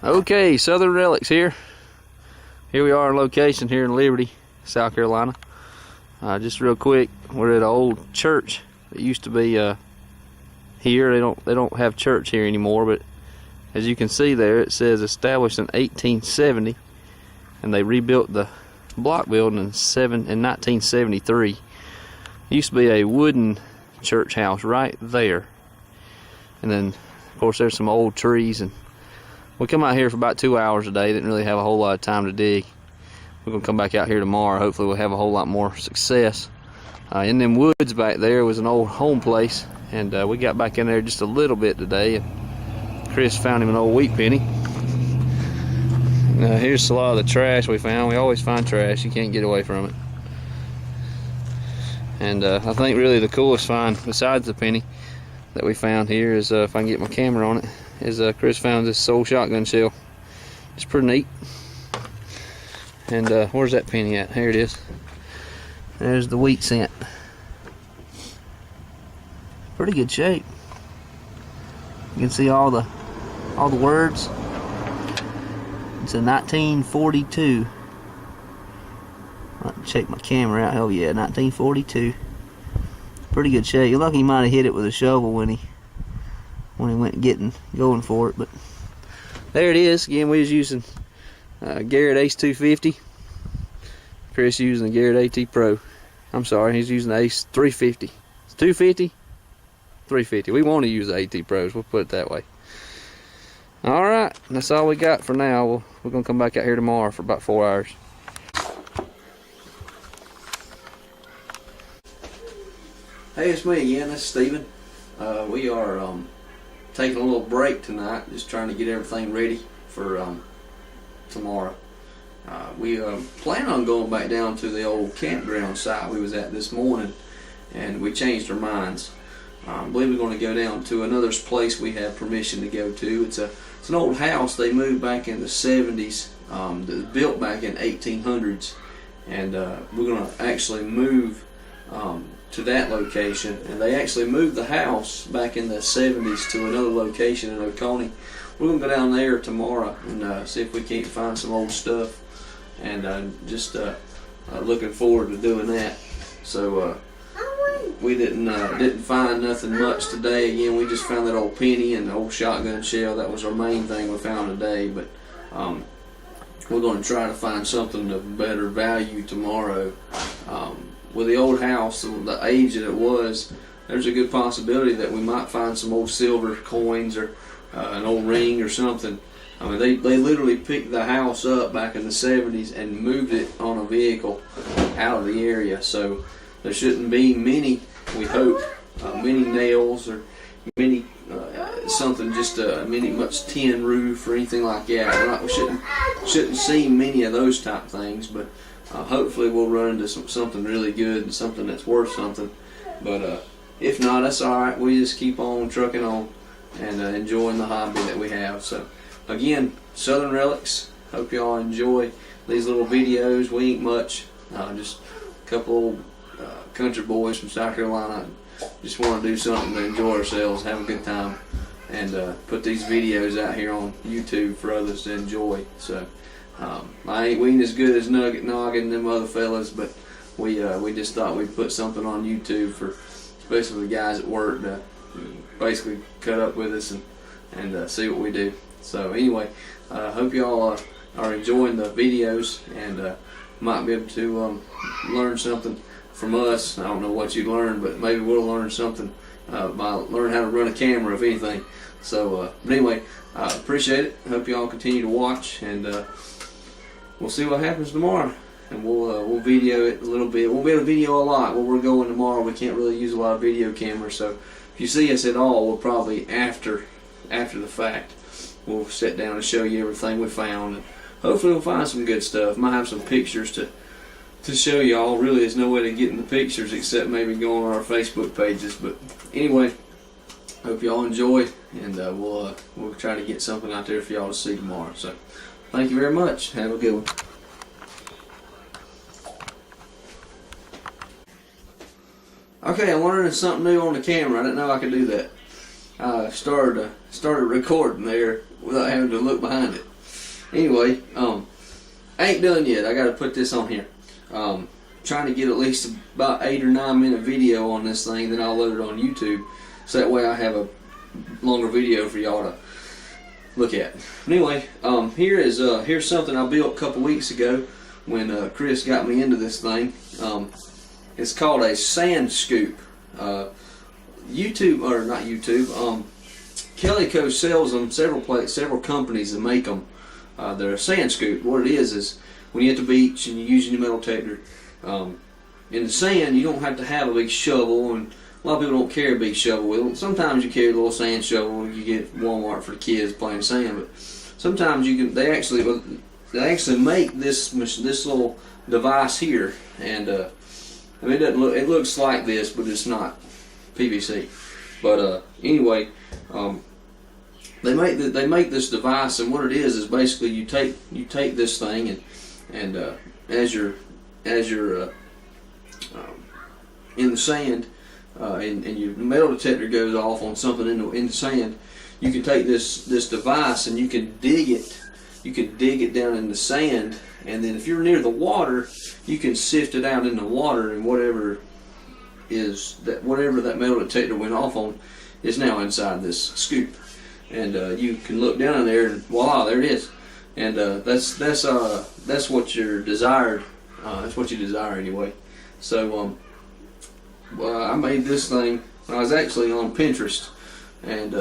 Okay, Southern Relics here. Here we are on location here in Liberty, South Carolina. Just real quick, we're at an old church that used to be here. They don't have church here anymore, but as you can see there, it says established in 1870, and they rebuilt the block building in 1973. It used to be a wooden church house right there, and then of course there's some old trees, and we come out here for about 2 hours a day. Didn't really have a whole lot of time to dig. We're gonna come back out here tomorrow. Hopefully we'll have a whole lot more success. In them woods back there was an old home place, and we got back in there just a little bit today, and Chris found him an old wheat penny. Here's a lot of the trash we found. We always find trash. You can't get away from it. And I think really the coolest find, besides the penny that we found here, is if I can get my camera on it, is Chris found this old shotgun shell. It's pretty neat. And where's that penny at? Here it is. There's the wheat cent. Pretty good shape. You can see all the words. It's a 1942. I'll check my camera out. Oh yeah, 1942. Pretty good shape. You're lucky he might have hit it with a shovel when he went going for it. But there it is. Again, we was using Garrett Ace 250. Chris using the Garrett AT Pro. I'm sorry, he's using the Ace 350. It's 250, 350. We want to use the AT Pros. We'll put it that way. All right, that's all we got for now. We're gonna come back out here tomorrow for about 4 hours. Hey, it's me again. This is Steven. We are taking a little break tonight, just trying to get everything ready for tomorrow. We plan on going back down to the old campground site we was at this morning, and we changed our minds. I believe we're going to go down to another place we have permission to go to. It's an old house they moved back in the 70s, that was built back in 1800s, and we're going to actually move to that location. And they actually moved the house back in the 70s to another location in Oconee. We're going to go down there tomorrow and see if we can't find some old stuff, and just looking forward to doing that. So we didn't find nothing much today. Again, we just found that old penny and the old shotgun shell. That was our main thing we found today, but we're going to try to find something of better value tomorrow. With the old house, the age that it was, there's a good possibility that we might find some old silver coins or an old ring or something. I mean, they literally picked the house up back in the 70s and moved it on a vehicle out of the area. So there shouldn't be many, we hope, many nails or many something, just much tin roof or anything like that. We shouldn't see many of those type things, but hopefully we'll run into something really good and something that's worth something. But if not, that's alright. We just keep on trucking on and enjoying the hobby that we have. So again, Southern Relics, hope y'all enjoy these little videos. We ain't much, just a couple old country boys from South Carolina. Just want to do something to enjoy ourselves, have a good time, and put these videos out here on YouTube for others to enjoy. So we ain't as good as Nugget Noggin and them other fellas, but we just thought we'd put something on YouTube for especially the guys at work to basically cut up with us and see what we do. So anyway, hope y'all are enjoying the videos and might be able to learn something from us. I don't know what you learn, but maybe we'll learn something by learning how to run a camera, if anything. So but anyway, I appreciate it. Hope y'all continue to watch, and we'll see what happens tomorrow. And we'll video it a little bit. We'll be able to video a lot where we're going tomorrow. We can't really use a lot of video cameras, so if you see us at all, we'll probably after the fact. We'll sit down and show you everything we found, and hopefully we'll find some good stuff. Might have some pictures to show y'all. Really, there's no way to get in the pictures except maybe going on our Facebook pages. But anyway, hope y'all enjoy, and we'll try to get something out there for y'all to see tomorrow. So thank you very much. Have a good one. Okay, I'm learning something new on the camera. I didn't know I could do that. I started recording there without having to look behind it. Anyway, I ain't done yet. I got to put this on here. Trying to get at least about 8 or 9 minute video on this thing, then I'll load it on YouTube, so that way I have a longer video for y'all to look at. But anyway, here's something I built a couple weeks ago when Chris got me into this thing. It's called a sand scoop. Calico sells them, several companies that make them. They're a sand scoop. What it is when you're at the beach and you're using your metal detector, in the sand you don't have to have a big shovel, and a lot of people don't carry a big shovel with them. Sometimes you carry a little sand shovel you get at Walmart for the kids playing sand, but sometimes they actually make this little device here, and I mean, it looks like this, but it's not PVC. But anyway, they make this device, and what it is basically you take this thing, and as you're in the sand, and your metal detector goes off on something in the sand, you can take this device and you can dig it down in the sand, and then if you're near the water, you can sift it out in the water, and whatever that metal detector went off on is now inside this scoop, and you can look down in there and voila, there it is. And that's what you're desired. That's what you desire anyway. So I made this thing. I was actually on Pinterest, and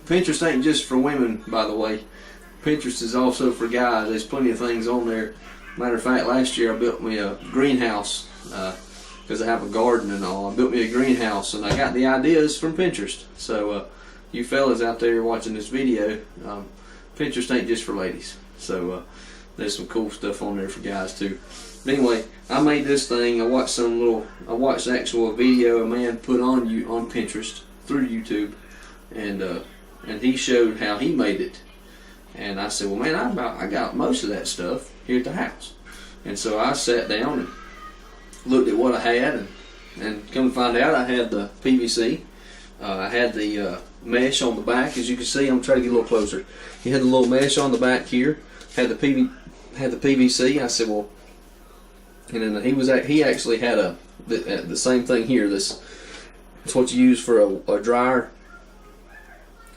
Pinterest ain't just for women, by the way. Pinterest is also for guys. There's plenty of things on there. Matter of fact, last year I built me a greenhouse because I have a garden and all. I built me a greenhouse, and I got the ideas from Pinterest. So you fellas out there watching this video, Pinterest ain't just for ladies. So there's some cool stuff on there for guys too. But anyway, I made this thing. I watched actual video a man put on Pinterest through YouTube, and he showed how he made it. And I said, well, man, I got most of that stuff here at the house. And so I sat down and looked at what I had, and come to find out I had the PVC. I had the mesh on the back, as you can see. I'm trying to get a little closer. He had the little mesh on the back here. Had the PVC. I said, well, and then he actually had the same thing here. It's what you use for a dryer.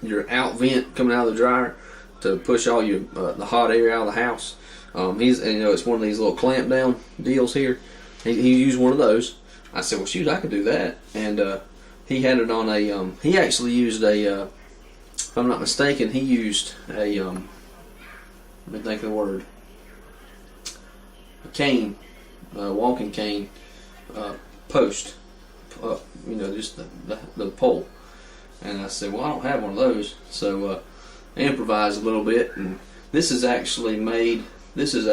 Your out vent coming out of the dryer to push all your the hot air out of the house. It's one of these little clamp down deals here. He used one of those. I said, well, shoot, I could do that. And he had it on a. He actually used a. If I'm not mistaken, he used a. Let me think of the word. A cane, walking cane, post. Just the pole. And I said, well, I don't have one of those, so I improvised a little bit. And this is actually made. This is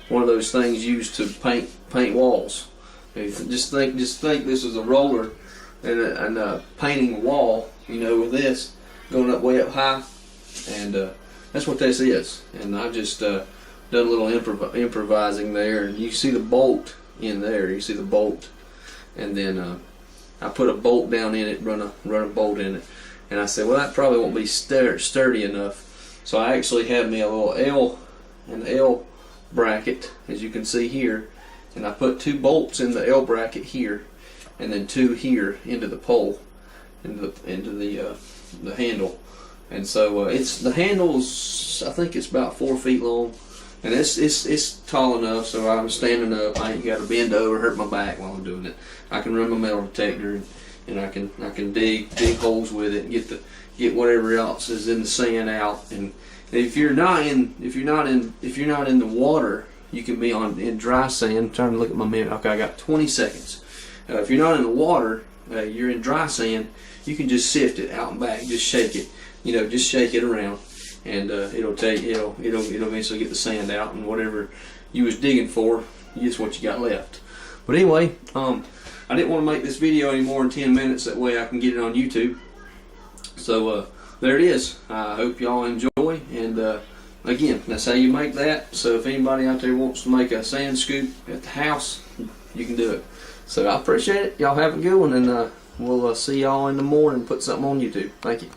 one of those things used to paint walls. Just think this is a roller and painting a wall. With this going up way up high, and that's what this is. And I just done a little improvising there. And you see the bolt in there. You see the bolt, and then I put a bolt down in it, run a bolt in it, and I said, well, that probably won't be sturdy enough. So I actually had me a little L bracket, as you can see here, and I put 2 bolts in the L bracket here, and then 2 here into the pole, into the handle. And so the handle's, I think it's about 4 feet long, and it's tall enough so I'm standing up. I ain't got to bend over, hurt my back while I'm doing it. I can run my metal detector, and I can dig holes with it and get whatever else is in the sand out. And if you're not in the water, you can be in dry sand. I'm trying to look at my minute. Okay, I got 20 seconds. If you're not in the water, you're in dry sand. You can just sift it out and back. Just shake it. Just shake it around, and it'll eventually get the sand out, and whatever you was digging for, is what you got left. But anyway, I didn't want to make this video any more than 10 minutes. That way I can get it on YouTube. So there it is. I hope y'all enjoy, and again, that's how you make that. So if anybody out there wants to make a sand scoop at the house, you can do it. So I appreciate it. Y'all have a good one, and we'll see y'all in the morning. Put something on YouTube. Thank you.